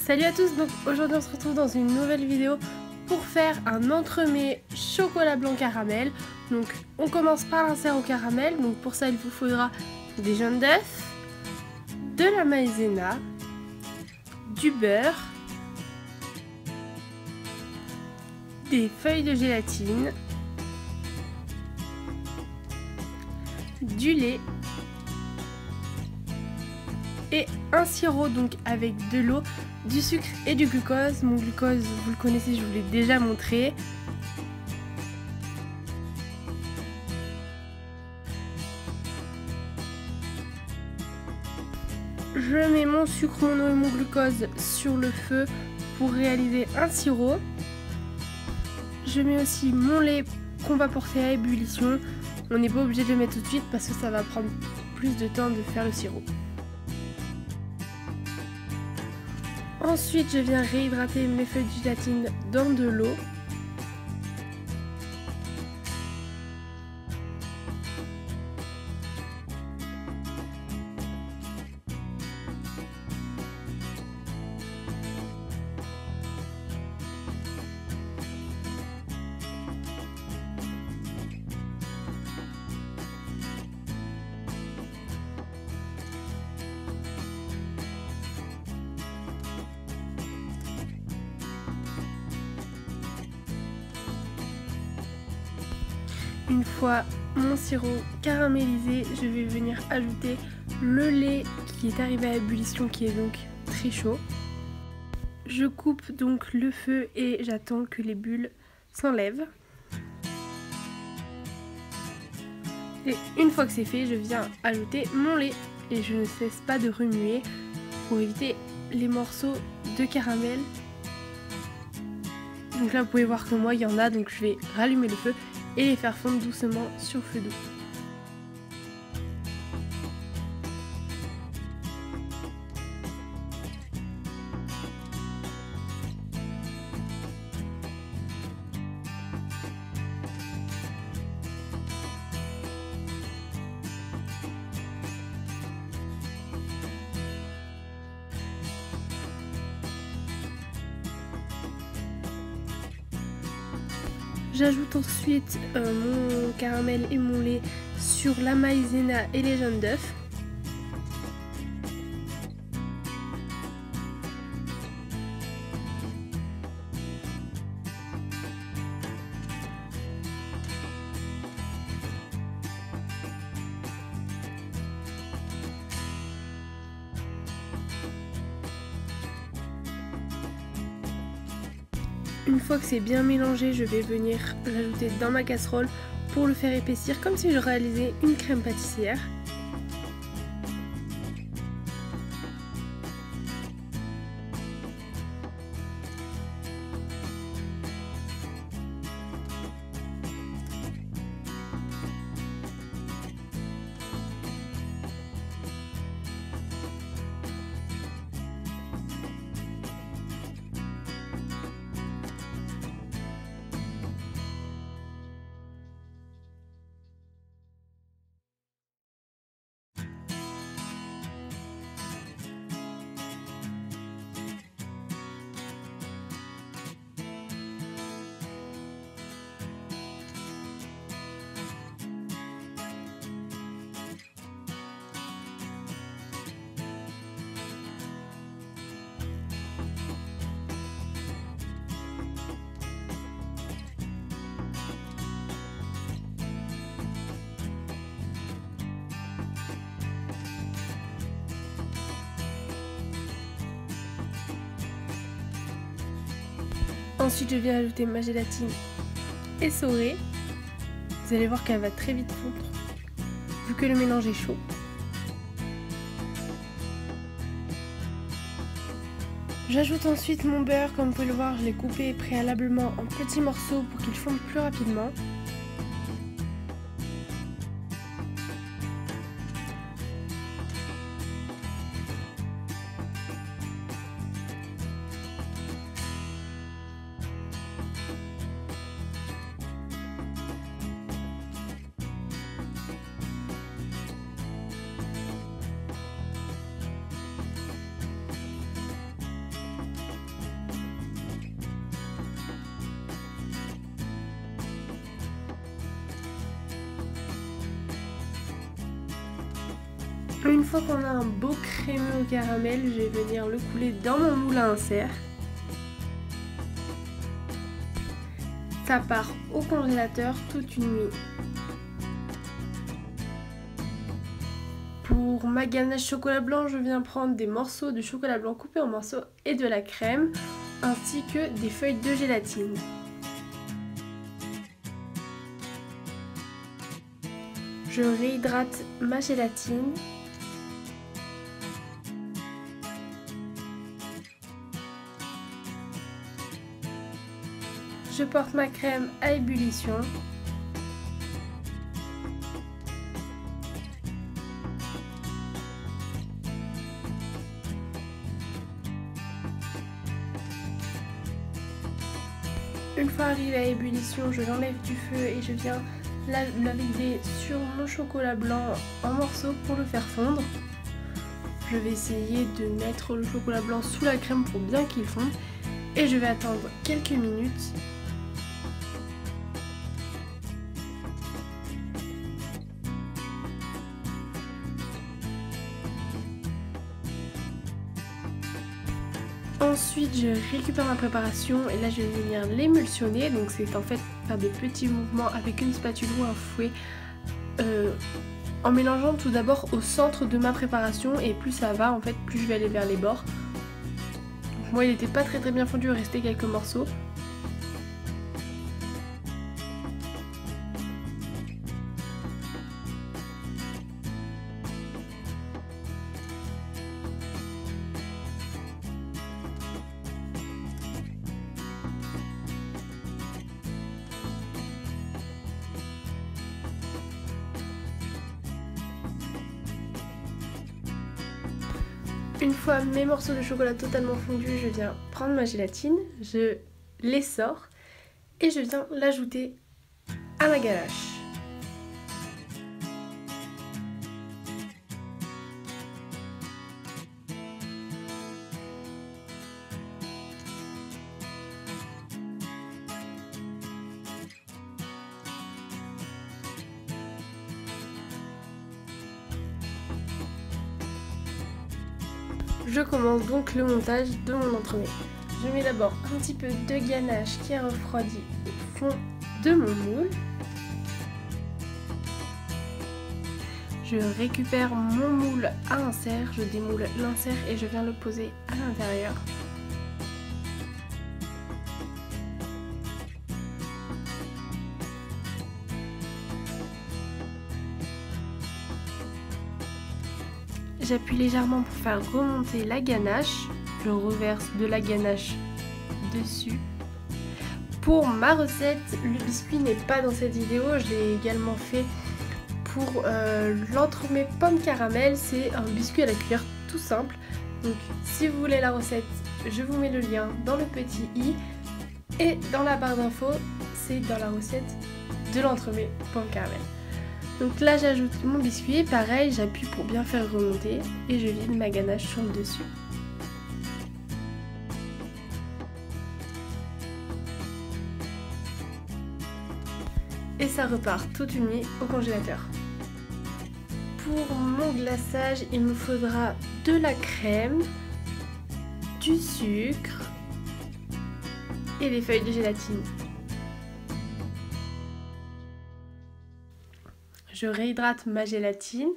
Salut à tous, donc aujourd'hui on se retrouve dans une nouvelle vidéo pour faire un entremets chocolat blanc caramel. Donc on commence par l'insert au caramel, donc pour ça il vous faudra des jaunes d'œufs, de la maïzena, du beurre, des feuilles de gélatine, du lait et un sirop donc avec de l'eau, du sucre et du glucose. Mon glucose, vous le connaissez, je vous l'ai déjà montré. Je mets mon sucre, mon eau et mon glucose sur le feu pour réaliser un sirop. Je mets aussi mon lait qu'on va porter à ébullition. On n'est pas obligé de le mettre tout de suite parce que ça va prendre plus de temps de faire le sirop. Ensuite, je viens réhydrater mes feuilles de gélatine dans de l'eau. Une fois mon sirop caramélisé, je vais venir ajouter le lait qui est arrivé à ébullition, qui est donc très chaud. Je coupe donc le feu et j'attends que les bulles s'enlèvent. Et une fois que c'est fait, je viens ajouter mon lait et je ne cesse pas de remuer pour éviter les morceaux de caramel. Donc là vous pouvez voir que moi il y en a, donc je vais rallumer le feu et les faire fondre doucement sur feu doux. J'ajoute ensuite mon caramel et mon lait sur la maïzena et les jaunes d'œufs. Une fois que c'est bien mélangé, je vais venir l'ajouter dans ma casserole pour le faire épaissir comme si je réalisais une crème pâtissière. Ensuite, je viens ajouter ma gélatine essorée. Vous allez voir qu'elle va très vite fondre, vu que le mélange est chaud. J'ajoute ensuite mon beurre, comme vous pouvez le voir, je l'ai coupé préalablement en petits morceaux pour qu'il fonde plus rapidement. fois qu'on a un beau crémeux au caramel, je vais venir le couler dans mon moule à insert. Ça part au congélateur toute une nuit. Pour ma ganache chocolat blanc, je viens prendre des morceaux de chocolat blanc coupés en morceaux et de la crème, ainsi que des feuilles de gélatine. Je réhydrate ma gélatine. Je porte ma crème à ébullition. Une fois arrivé à ébullition, je l'enlève du feu et je viens la vider sur mon chocolat blanc en morceaux pour le faire fondre. Je vais essayer de mettre le chocolat blanc sous la crème pour bien qu'il fonde et je vais attendre quelques minutes. Ensuite, je récupère ma préparation et là je vais venir l'émulsionner. Donc c'est en fait faire de petits mouvements avec une spatule ou un fouet en mélangeant tout d'abord au centre de ma préparation, et plus ça va en fait, plus je vais aller vers les bords. Donc moi il n'était pas très bien fondu, il restait quelques morceaux. Une fois mes morceaux de chocolat totalement fondus, je viens prendre ma gélatine, je l'essore et je viens l'ajouter à ma ganache. Je commence donc le montage de mon entremets. Je mets d'abord un petit peu de ganache qui a refroidi au fond de mon moule. Je récupère mon moule à insert, je démoule l'insert et je viens le poser à l'intérieur. J'appuie légèrement pour faire remonter la ganache. Je reverse de la ganache dessus. Pour ma recette, le biscuit n'est pas dans cette vidéo. Je l'ai également fait pour l'entremets pomme caramel. C'est un biscuit à la cuillère tout simple. Donc si vous voulez la recette, je vous mets le lien dans le petit i. Et dans la barre d'infos, c'est dans la recette de l'entremets pomme caramel. Donc là j'ajoute mon biscuit, pareil j'appuie pour bien faire remonter et je vide ma ganache sur le dessus. Et ça repart toute une nuit au congélateur. Pour mon glaçage, il me faudra de la crème, du sucre et des feuilles de gélatine. Je réhydrate ma gélatine.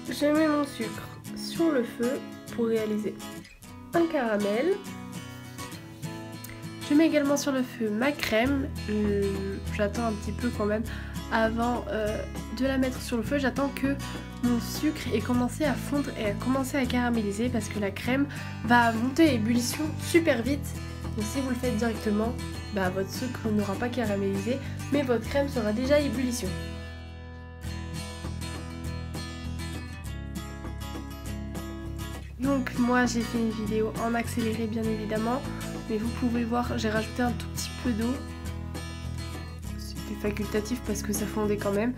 Je mets mon sucre sur le feu pour réaliser un caramel. Je mets également sur le feu ma crème. J'attends un petit peu quand même avant de la mettre sur le feu. J'attends que mon sucre ait commencé à fondre et à commencer à caraméliser parce que la crème va monter à ébullition super vite. Donc si vous le faites directement, votre sucre n'aura pas caramélisé mais votre crème sera déjà à ébullition. Donc moi j'ai fait une vidéo en accéléré bien évidemment, mais vous pouvez voir j'ai rajouté un tout petit peu d'eau. C'était facultatif parce que ça fondait quand même.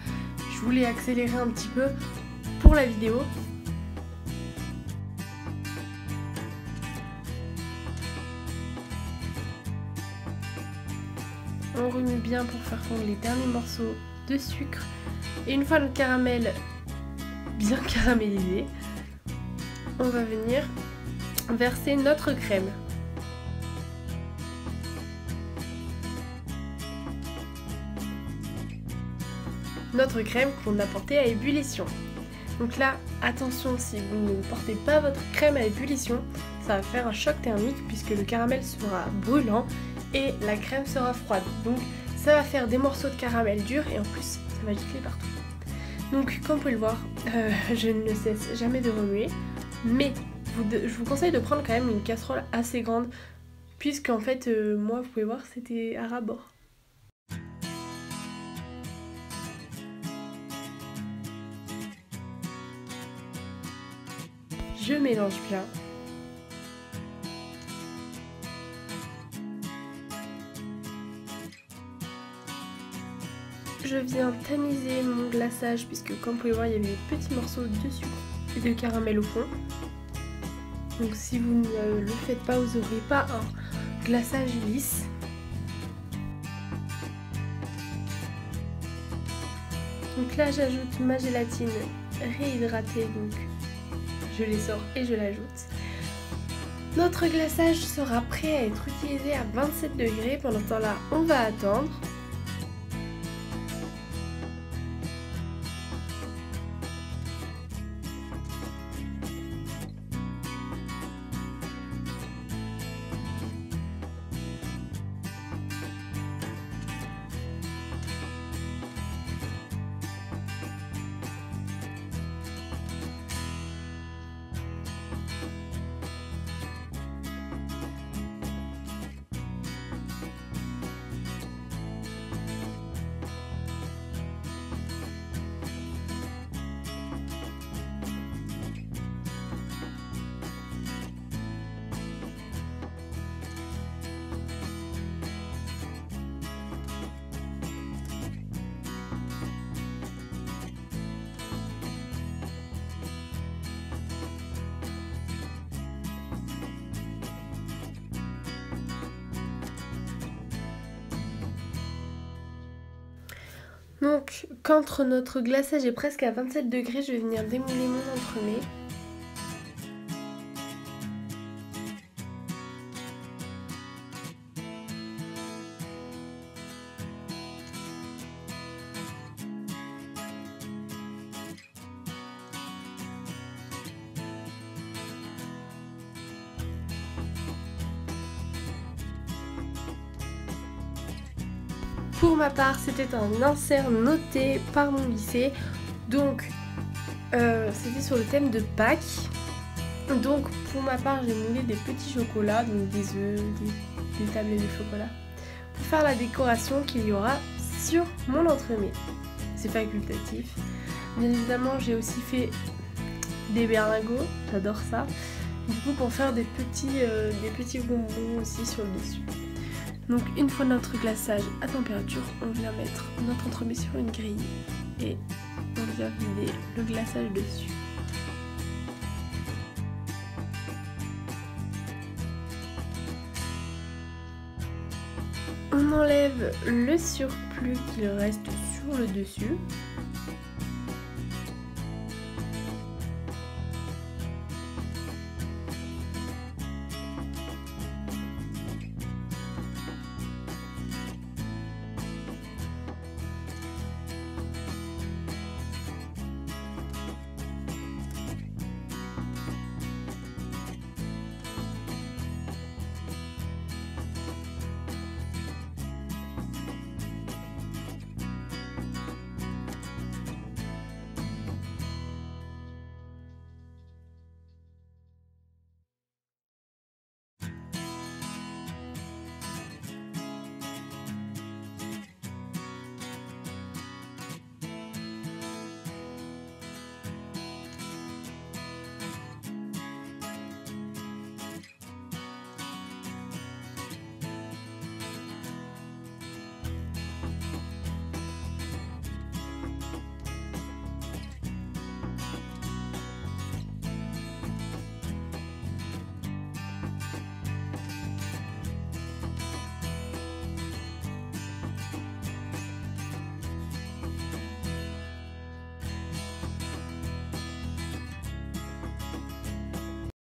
Je voulais accélérer un petit peu pour la vidéo. on remue bien pour faire fondre les derniers morceaux de sucre. Et une fois notre caramel bien caramélisé, on va venir verser notre crème. Notre crème qu'on a portée à ébullition. Donc là, attention, si vous ne portez pas votre crème à ébullition, ça va faire un choc thermique puisque le caramel sera brûlant et la crème sera froide. Donc ça va faire des morceaux de caramel durs et en plus ça va gicler partout. Donc comme vous pouvez le voir, je ne cesse jamais de remuer, mais je vous conseille de prendre quand même une casserole assez grande puisqu'en fait, moi vous pouvez voir, c'était à ras-bord. Je mélange bien. Je viens tamiser mon glaçage puisque comme vous pouvez voir il y avait des petits morceaux de sucre et de caramel au fond. Donc si vous ne le faites pas, vous n'aurez pas un glaçage lisse. Donc là j'ajoute ma gélatine réhydratée, donc je les sors et je l'ajoute. Notre glaçage sera prêt à être utilisé à 27 degrés. Pendant ce temps-là, on va attendre. Donc, quand notre glaçage est presque à 27 degrés, je vais venir démouler mon entremets. Pour ma part, c'était un insert noté par mon lycée, donc c'était sur le thème de Pâques. Donc pour ma part, j'ai moulé des petits chocolats, donc des œufs, des tablets de chocolat, pour faire la décoration qu'il y aura sur mon entremets. C'est facultatif. Bien évidemment, j'ai aussi fait des berlingots, j'adore ça. Du coup, pour faire des petits bonbons aussi sur le dessus. Donc une fois notre glaçage à température, on vient mettre notre entremets sur une grille et on vient vider le glaçage dessus. On enlève le surplus qu'il reste sur le dessus.